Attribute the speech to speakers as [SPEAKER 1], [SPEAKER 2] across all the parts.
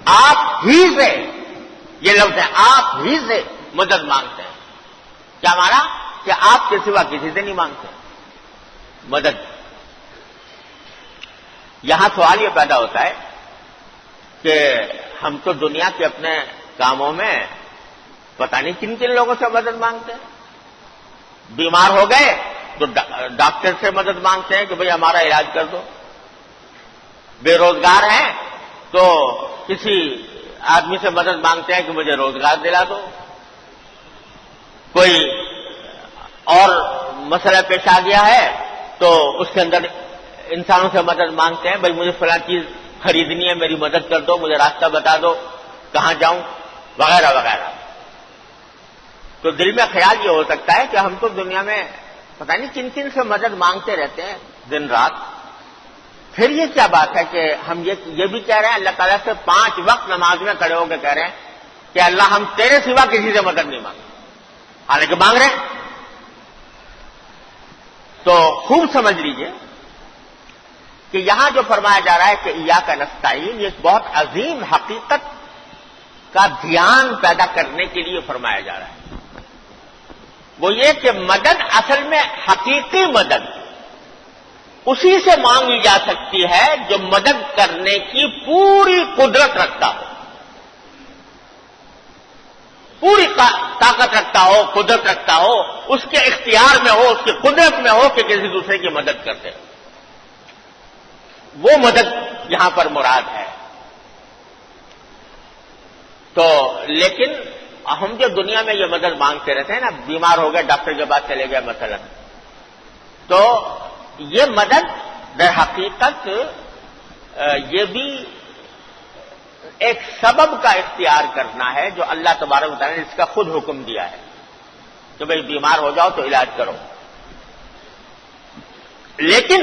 [SPEAKER 1] آپ ہی سے، یہ لفظ ہے آپ ہی سے مدد مانگتے ہیں. کیا مانا؟ کہ آپ کے سوا کسی سے نہیں مانگتے مدد. یہاں سوال یہ پیدا ہوتا ہے کہ ہم تو دنیا کے اپنے کاموں میں پتہ نہیں کن کن لوگوں سے مدد مانگتے ہیں. بیمار ہو گئے تو ڈاکٹر سے مدد مانگتے ہیں کہ بھئی ہمارا علاج کر دو. بے روزگار ہیں تو کسی آدمی سے مدد مانگتے ہیں کہ مجھے روزگار دلا دو. کوئی اور مسئلہ پیش آ گیا ہے تو اس کے اندر انسانوں سے مدد مانگتے ہیں، بھئی مجھے فلاں چیز خریدنی ہے، میری مدد کر دو، مجھے راستہ بتا دو، کہاں جاؤں، وغیرہ وغیرہ. تو دل میں خیال یہ ہو سکتا ہے کہ ہم تو دنیا میں پتہ نہیں کن کن سے مدد مانگتے رہتے ہیں دن رات. پھر یہ کیا بات ہے کہ ہم یہ بھی کہہ رہے ہیں اللہ تعالیٰ سے 5 وقت نماز میں کھڑے ہو کے کہہ رہے ہیں کہ اللہ ہم تیرے سوا کسی سے مدد نہیں مانگتے، حالانکہ مانگ رہے ہیں. تو خوب سمجھ لیجئے کہ یہاں جو فرمایا جا رہا ہے کہ ایاک نستعین، یہ بہت عظیم حقیقت کا دھیان پیدا کرنے کے لیے فرمایا جا رہا ہے. وہ یہ کہ مدد اصل میں حقیقی مدد اسی سے مانگی جا سکتی ہے جو مدد کرنے کی پوری قدرت رکھتا ہو، پوری طاقت رکھتا ہو، قدرت رکھتا ہو، اس کے اختیار میں ہو، اس کی قدرت میں ہو کہ کسی دوسرے کی مدد کرتے. وہ مدد یہاں پر مراد ہے. تو لیکن ہم جو دنیا میں یہ مدد مانگتے رہتے ہیں نا، بیمار ہو گئے ڈاکٹر کے پاس چلے گئے مثلا، تو یہ مدد در حقیقت یہ بھی ایک سبب کا اختیار کرنا ہے جو اللہ تبارک و تعالیٰ نے اس کا خود حکم دیا ہے کہ بھئی بیمار ہو جاؤ تو علاج کرو. لیکن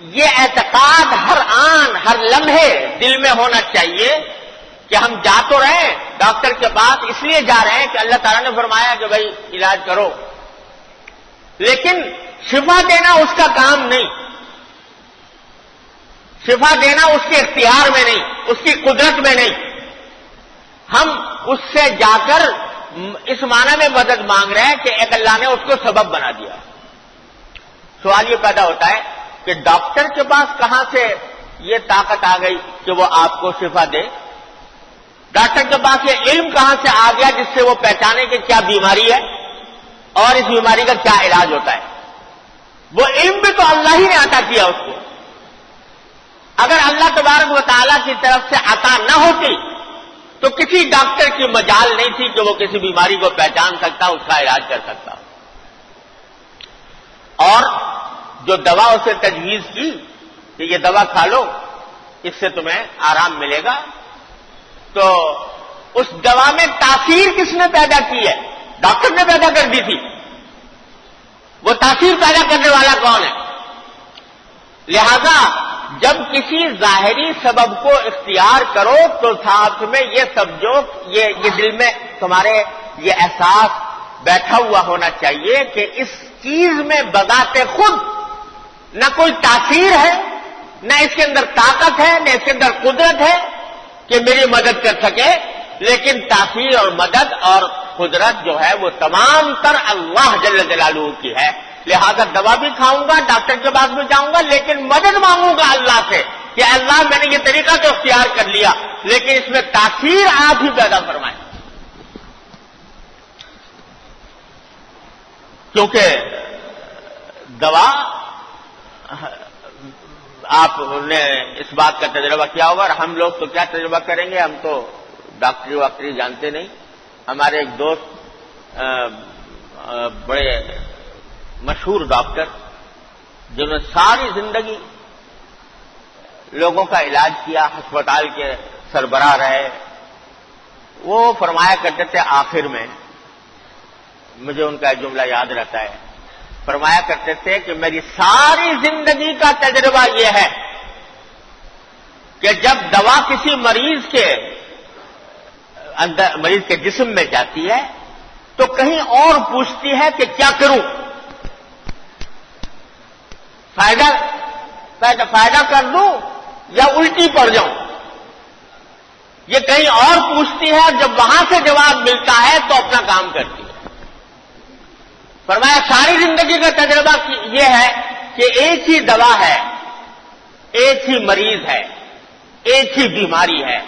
[SPEAKER 1] یہ اعتقاد ہر آن ہر لمحے دل میں ہونا چاہیے کہ ہم جا تو رہے ہیں ڈاکٹر کے پاس، اس لیے جا رہے ہیں کہ اللہ تعالیٰ نے فرمایا کہ بھئی علاج کرو، لیکن شفا دینا اس کا کام نہیں، شفا دینا اس کے اختیار میں نہیں، اس کی قدرت میں نہیں. ہم اس سے جا کر اس معنی میں مدد مانگ رہے ہیں کہ ایک اللہ نے اس کو سبب بنا دیا. سوال یہ پیدا ہوتا ہے کہ ڈاکٹر کے پاس کہاں سے یہ طاقت آ گئی کہ وہ آپ کو شفا دے؟ ڈاکٹر کے پاس یہ علم کہاں سے آ گیا جس سے وہ پہچانے کہ کیا بیماری ہے اور اس بیماری کا کیا علاج ہوتا ہے؟ وہ علم بھی تو اللہ ہی نے عطا کیا اس کو. اگر اللہ تبارک و تعالیٰ کی طرف سے عطا نہ ہوتی تو کسی ڈاکٹر کی مجال نہیں تھی کہ وہ کسی بیماری کو پہچان سکتا، اس کا علاج کر سکتا. اور جو دوا اسے تجویز کی کہ یہ دوا کھا لو اس سے تمہیں آرام ملے گا، تو اس دوا میں تاثیر کس نے پیدا کی ہے؟ ڈاکٹر نے پیدا کر دی تھی. وہ تاثیر پیدا کرنے والا کون ہے؟ لہذا جب کسی ظاہری سبب کو اختیار کرو تو ساتھ میں یہ سمجھو، یہ دل میں تمہارے یہ احساس بیٹھا ہوا ہونا چاہیے کہ اس چیز میں بذات خود نہ کوئی تاثیر ہے، نہ اس کے اندر طاقت ہے، نہ اس کے اندر قدرت ہے کہ میری مدد کر سکے، لیکن تاثیر اور مدد اور قدرت جو ہے وہ تمام تر اللہ جل جلالہ کی ہے. لہذا دوا بھی کھاؤں گا، ڈاکٹر کے پاس بھی جاؤں گا، لیکن مدد مانگوں گا اللہ سے کہ اللہ میں نے یہ طریقہ تو اختیار کر لیا، لیکن اس میں تاثیر آپ ہی پیدا فرمائیں. کیونکہ دوا آپ نے اس بات کا تجربہ کیا ہوگا، اور ہم لوگ تو کیا تجربہ کریں گے، ہم تو ڈاکٹری واکٹری جانتے نہیں. ہمارے ایک دوست بڑے مشہور ڈاکٹر جنہوں نے ساری زندگی لوگوں کا علاج کیا، ہسپتال کے سربراہ رہے، وہ فرمایا کرتے تھے آخر میں، مجھے ان کا جملہ یاد رہتا ہے، فرمایا کرتے تھے کہ میری ساری زندگی کا تجربہ یہ ہے کہ جب دوا کسی مریض کے اندر، مریض کے جسم میں جاتی ہے تو کہیں اور پوچھتی ہے کہ کیا کروں، فائدہ کر دوں یا الٹی پڑ جاؤں. یہ کہیں اور پوچھتی ہے، جب وہاں سے جواب ملتا ہے تو اپنا کام کرتی ہے۔ فرمایا ساری زندگی کا تجربہ یہ ہے کہ ایک ہی دوا ہے، ایک ہی مریض ہے، ایک ہی بیماری ہے،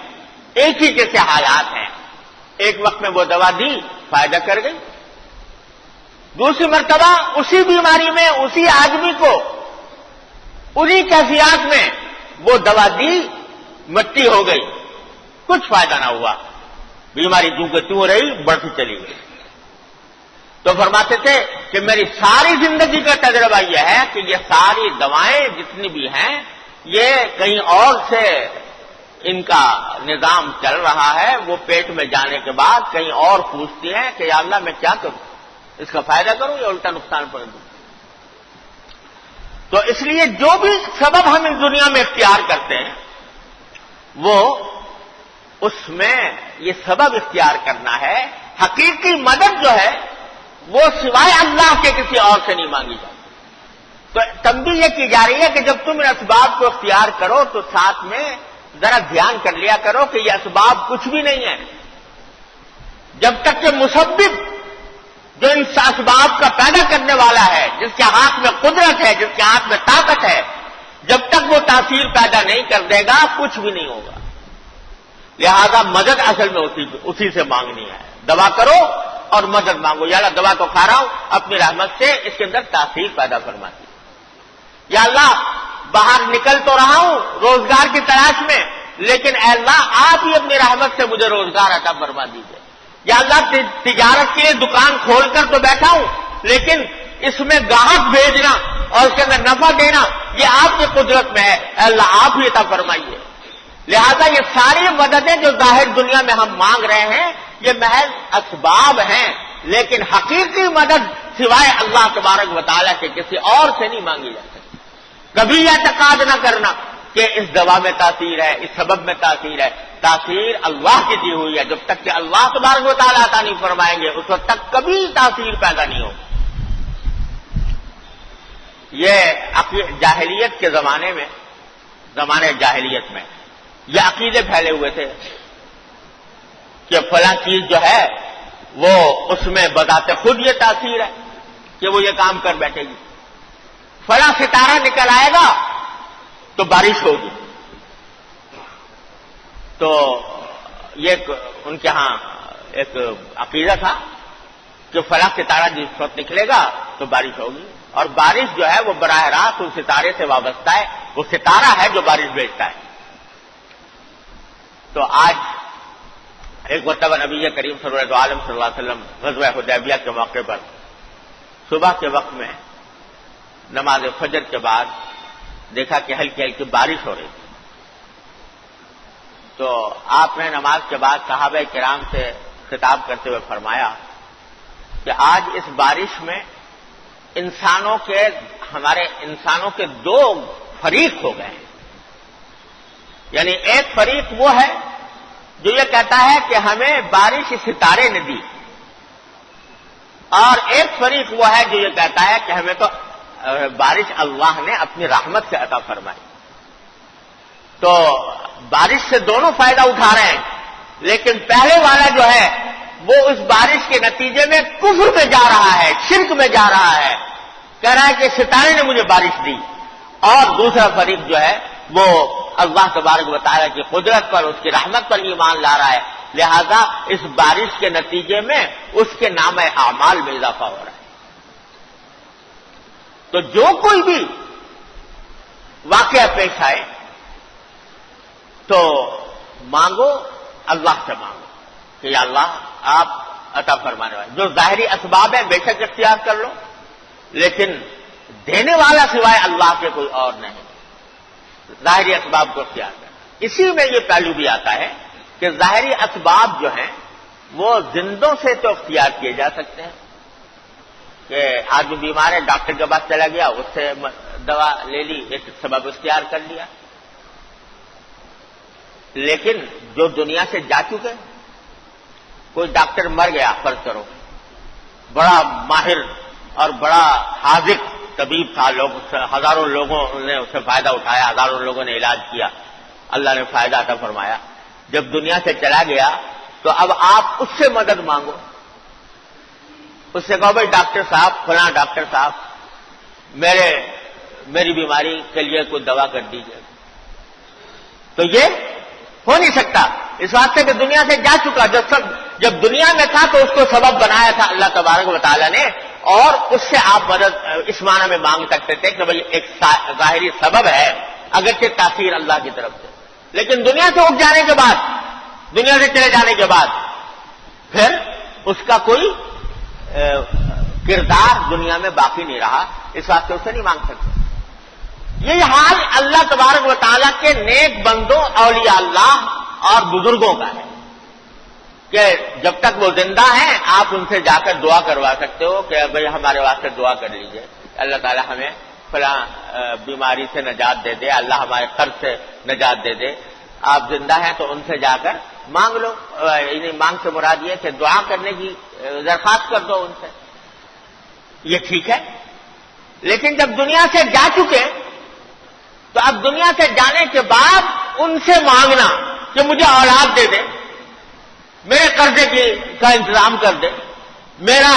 [SPEAKER 1] ایک ہی جیسے حالات ہیں، ایک وقت میں وہ دوا دی، فائدہ کر گئی، دوسری مرتبہ اسی بیماری میں اسی آدمی کو انہی کیفیات میں وہ دوا دی، مٹی ہو گئی، کچھ فائدہ نہ ہوا، بیماری جوں کہ توں رہی، بڑھتی چلی گئی۔ تو فرماتے تھے کہ میری ساری زندگی کا تجربہ یہ ہے کہ یہ ساری دوائیں جتنی بھی ہیں یہ کہیں اور سے ان کا نظام چل رہا ہے، وہ پیٹ میں جانے کے بعد کہیں اور پوچھتی ہیں کہ یا اللہ میں کیا کروں، اس کا فائدہ کروں یا الٹا نقصان پہنچ دوں۔ تو اس لیے جو بھی سبب ہم اس دنیا میں اختیار کرتے ہیں وہ اس میں یہ سبب اختیار کرنا ہے، حقیقی مدد جو ہے وہ سوائے اللہ کے کسی اور سے نہیں مانگی جاتی۔ تو تنبیہ یہ کی جا رہی ہے کہ جب تم ان اسباب کو اختیار کرو تو ساتھ میں ذرا دھیان کر لیا کرو کہ یہ اسباب کچھ بھی نہیں ہے، جب تک کہ مسبب جو ان اسباب کا پیدا کرنے والا ہے، جس کے ہاتھ میں قدرت ہے، جس کے ہاتھ میں طاقت ہے، جب تک وہ تاثیر پیدا نہیں کر دے گا کچھ بھی نہیں ہوگا۔ لہذا مدد اصل میں اسی سے مانگنی ہے، دوا کرو اور مدد مانگو، یا اللہ دوا تو کھا رہا ہوں، اپنی رحمت سے اس کے اندر تاثیر پیدا فرماتی، یا اللہ باہر نکل تو رہا ہوں روزگار کی تلاش میں، لیکن اے اللہ آپ ہی اپنی رحمت سے مجھے روزگار عطا فرما دیجیے، یا اللہ تجارت کے لیے دکان کھول کر تو بیٹھا ہوں لیکن اس میں گاہک بھیجنا اور اس کے اندر نفع دینا یہ آپ کی قدرت میں ہے، اے اللہ آپ ہی عطا فرمائیے۔ لہذا یہ ساری مددیں جو ظاہر دنیا میں ہم مانگ رہے ہیں یہ محض اسباب ہیں، لیکن حقیقی مدد سوائے اللہ تبارک و تعالیٰ کے کسی اور سے نہیں مانگی جا سکتی۔ کبھی یہ اعتقاد نہ کرنا کہ اس دوا میں تاثیر ہے، اس سبب میں تاثیر ہے، تاثیر اللہ کی دی ہوئی ہے، جب تک کہ اللہ تبارک و تعالیٰ عطا نہیں فرمائیں گے اس وقت تک کبھی تاثیر پیدا نہیں ہوگی۔ یہ جاہلیت کے زمانے جاہلیت میں یہ عقیدے پھیلے ہوئے تھے کہ فلاں چیز جو ہے وہ اس میں بذات خود یہ تاثیر ہے کہ وہ یہ کام کر بیٹھے گی، فلاں ستارہ نکل آئے گا تو بارش ہوگی۔ تو یہ ان کے ہاں ایک عقیدہ تھا کہ فلاں ستارہ جس وقت نکلے گا تو بارش ہوگی، اور بارش جو ہے وہ براہ راست اس ستارے سے وابستہ ہے، وہ ستارہ ہے جو بارش بھیجتا ہے۔ تو آج ایک مرتبہ نبی کریم صلی اللہ علیہ وسلم غزوہ حدیبیہ کے موقع پر صبح کے وقت میں نماز فجر کے بعد دیکھا کہ ہلکی ہلکی بارش ہو رہی تھی، تو آپ نے نماز کے بعد صحابہ کرام سے خطاب کرتے ہوئے فرمایا کہ آج اس بارش میں ہمارے انسانوں کے دو فریق ہو گئے ہیں، یعنی ایک فریق وہ ہے جو یہ کہتا ہے کہ ہمیں بارش ستارے نے دی، اور ایک فریق وہ ہے جو یہ کہتا ہے کہ ہمیں تو بارش اللہ نے اپنی رحمت سے عطا فرمائی۔ تو بارش سے دونوں فائدہ اٹھا رہے ہیں، لیکن پہلے والا جو ہے وہ اس بارش کے نتیجے میں کفر میں جا رہا ہے، شرک میں جا رہا ہے، کہہ رہا ہے کہ ستارے نے مجھے بارش دی، اور دوسرا فریق جو ہے وہ اللہ تبارک و تعالیٰ کی قدرت پر، اس کی رحمت پر ایمان لا رہا ہے، لہذا اس بارش کے نتیجے میں اس کے نام اعمال میں اضافہ ہو رہا ہے۔ تو جو کوئی بھی واقعہ پیش آئے تو مانگو، اللہ سے مانگو کہ یا اللہ آپ عطا فرمانے والے، جو ظاہری اسباب ہیں بے شک اختیار کر لو، لیکن دینے والا سوائے اللہ کے کوئی اور نہیں، ظاہری اسباب کو اختیار کرنا۔ اسی میں یہ پہلو بھی آتا ہے کہ ظاہری اسباب جو ہیں وہ زندوں سے تو اختیار کیے جا سکتے ہیں، کہ آدمی بیمار ہے ڈاکٹر کے پاس چلا گیا، اس سے دوا لے لی، ایک سبب اختیار کر لیا، لیکن جو دنیا سے جا چکے، کوئی ڈاکٹر مر گیا فرض کرو، بڑا ماہر اور بڑا حاذق طبیب تھا، ہزاروں لوگوں نے اس سے فائدہ اٹھایا، ہزاروں لوگوں نے علاج کیا، اللہ نے فائدہ عطا فرمایا، جب دنیا سے چلا گیا تو اب آپ اس سے مدد مانگو. اس سے کہو بھائی ڈاکٹر صاحب، فلاں ڈاکٹر صاحب میری بیماری کے لیے کوئی دوا کر دیجیے. تو یہ ہو نہیں سکتا، اس واسطے کہ دنیا سے جا چکا. جب دنیا میں تھا تو اس کو سبب بنایا تھا اللہ تبارک و تعالیٰ نے، اور اس سے آپ مدد اس معنی میں مانگ سکتے تھے کہ بھئی ایک ظاہری سبب ہے، اگرچہ تاثیر اللہ کی طرف سے. لیکن دنیا سے اٹھ جانے کے بعد، دنیا سے چلے جانے کے بعد پھر اس کا کوئی کردار دنیا میں باقی نہیں رہا، اس واسطے اسے نہیں مانگ سکتے. یہی حال اللہ تبارک و تعالیٰ کے نیک بندوں، اولیاء اللہ اور بزرگوں کا ہے کہ جب تک وہ زندہ ہیں آپ ان سے جا کر دعا کروا سکتے ہو کہ بھئی ہمارے واسطے دعا کر لیجئے، اللہ تعالیٰ ہمیں فلاں بیماری سے نجات دے دے، اللہ ہمارے قرض سے نجات دے دے. آپ زندہ ہیں تو ان سے جا کر مانگ لو. یعنی مانگ سے مراد یہ کہ دعا کرنے کی درخواست کر دو ان سے. یہ ٹھیک ہے. لیکن جب دنیا سے جا چکے تو اب دنیا سے جانے کے بعد ان سے مانگنا کہ مجھے اولاد دے دے، میرے قرضے کا انتظام کر دے، میرا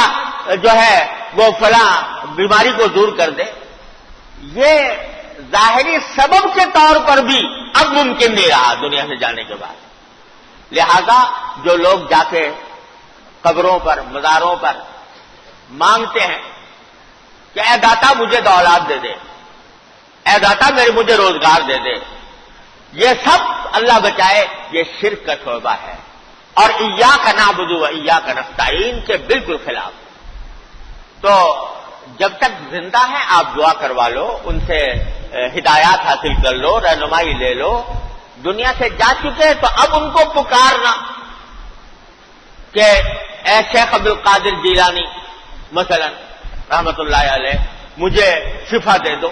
[SPEAKER 1] جو ہے وہ فلاں بیماری کو دور کر دے، یہ ظاہری سبب کے طور پر بھی اب ممکن نہیں رہا دنیا سے جانے کے بعد. لہذا جو لوگ جا کے قبروں پر، مزاروں پر مانگتے ہیں کہ اے داتا مجھے اولاد دے دے، اے داتا مجھے روزگار دے دے، یہ سب اللہ بچائے یہ شرک کا شعبہ ہے اور ایاک نعبد و ایاک نستعین کے بالکل خلاف. تو جب تک زندہ ہیں آپ دعا کروا لو، ان سے ہدایات حاصل کر لو، رہنمائی لے لو. دنیا سے جا چکے تو اب ان کو پکارنا کہ اے شیخ عبد القادر جیلانی مثلا رحمت اللہ علیہ مجھے شفا دے دو،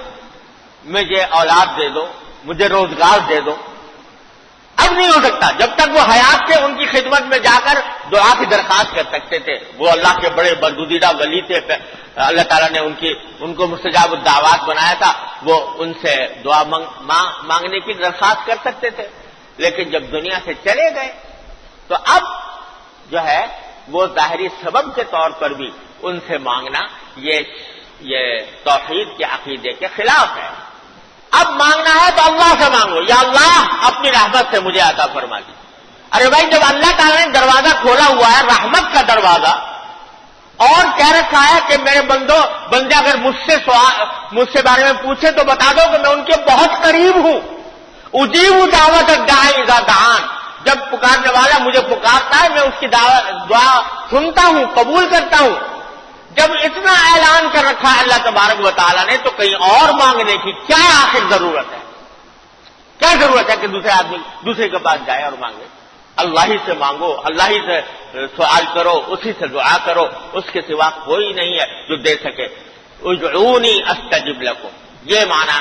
[SPEAKER 1] مجھے اولاد دے دو، مجھے روزگار دے دو. اب نہیں ہو سکتا. جب تک وہ حیات تھے ان کی خدمت میں جا کر دعا کی درخواست کر سکتے تھے. وہ اللہ کے بڑے برگزیدہ ولی تھے، اللہ تعالیٰ نے ان کو مستجاب الدعوات بنایا تھا، وہ ان سے دعا مانگنے کی درخواست کر سکتے تھے. لیکن جب دنیا سے چلے گئے تو اب جو ہے وہ ظاہری سبب کے طور پر بھی ان سے مانگنا یہ توحید کے عقیدے کے خلاف ہے. اب مانگنا ہے تو اللہ سے مانگو، یا اللہ اپنی رحمت سے مجھے عطا فرما دی. ارے بھائی جب اللہ تعالیٰ نے دروازہ کھولا ہوا ہے رحمت کا دروازہ، اور کہہ رکھا ہے کہ میرے بندے اگر مجھ سے بارے میں پوچھے تو بتا دو کہ میں ان کے بہت قریب ہوں. اجیب دعوت الداعی اذا دعان، جب پکارنے والا مجھے پکارتا ہے میں اس کی دعا سنتا ہوں، قبول کرتا ہوں. جب اتنا اعلان کر رکھا ہے اللہ تبارک و تعالیٰ نے تو کہیں اور مانگنے کی کیا آخر ضرورت ہے؟ کیا ضرورت ہے کہ دوسرے آدمی دوسرے کے پاس جائے اور مانگے؟ اللہ ہی سے مانگو، اللہ ہی سے سوال کرو، اسی سے دعا کرو، اس کے سوا کوئی نہیں ہے جو دے سکے. ادعونی استجب لکم، یہ معنی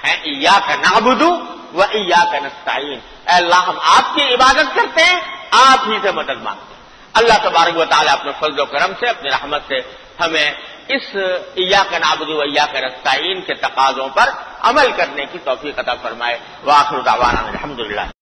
[SPEAKER 1] ہے ایاک نعبد و ایاک نستعین. اے اللہ ہم آپ کی عبادت کرتے ہیں، آپ ہی سے مدد مانگتے ہیں. اللہ تبارک و تعالیٰ اپنے فضل و کرم سے، اپنی رحمت سے ہمیں اس ایاک نعبد و ایاک نستعین کے تقاضوں پر عمل کرنے کی توفیق عطا فرمائے. وآخر دعوانا الحمدللہ.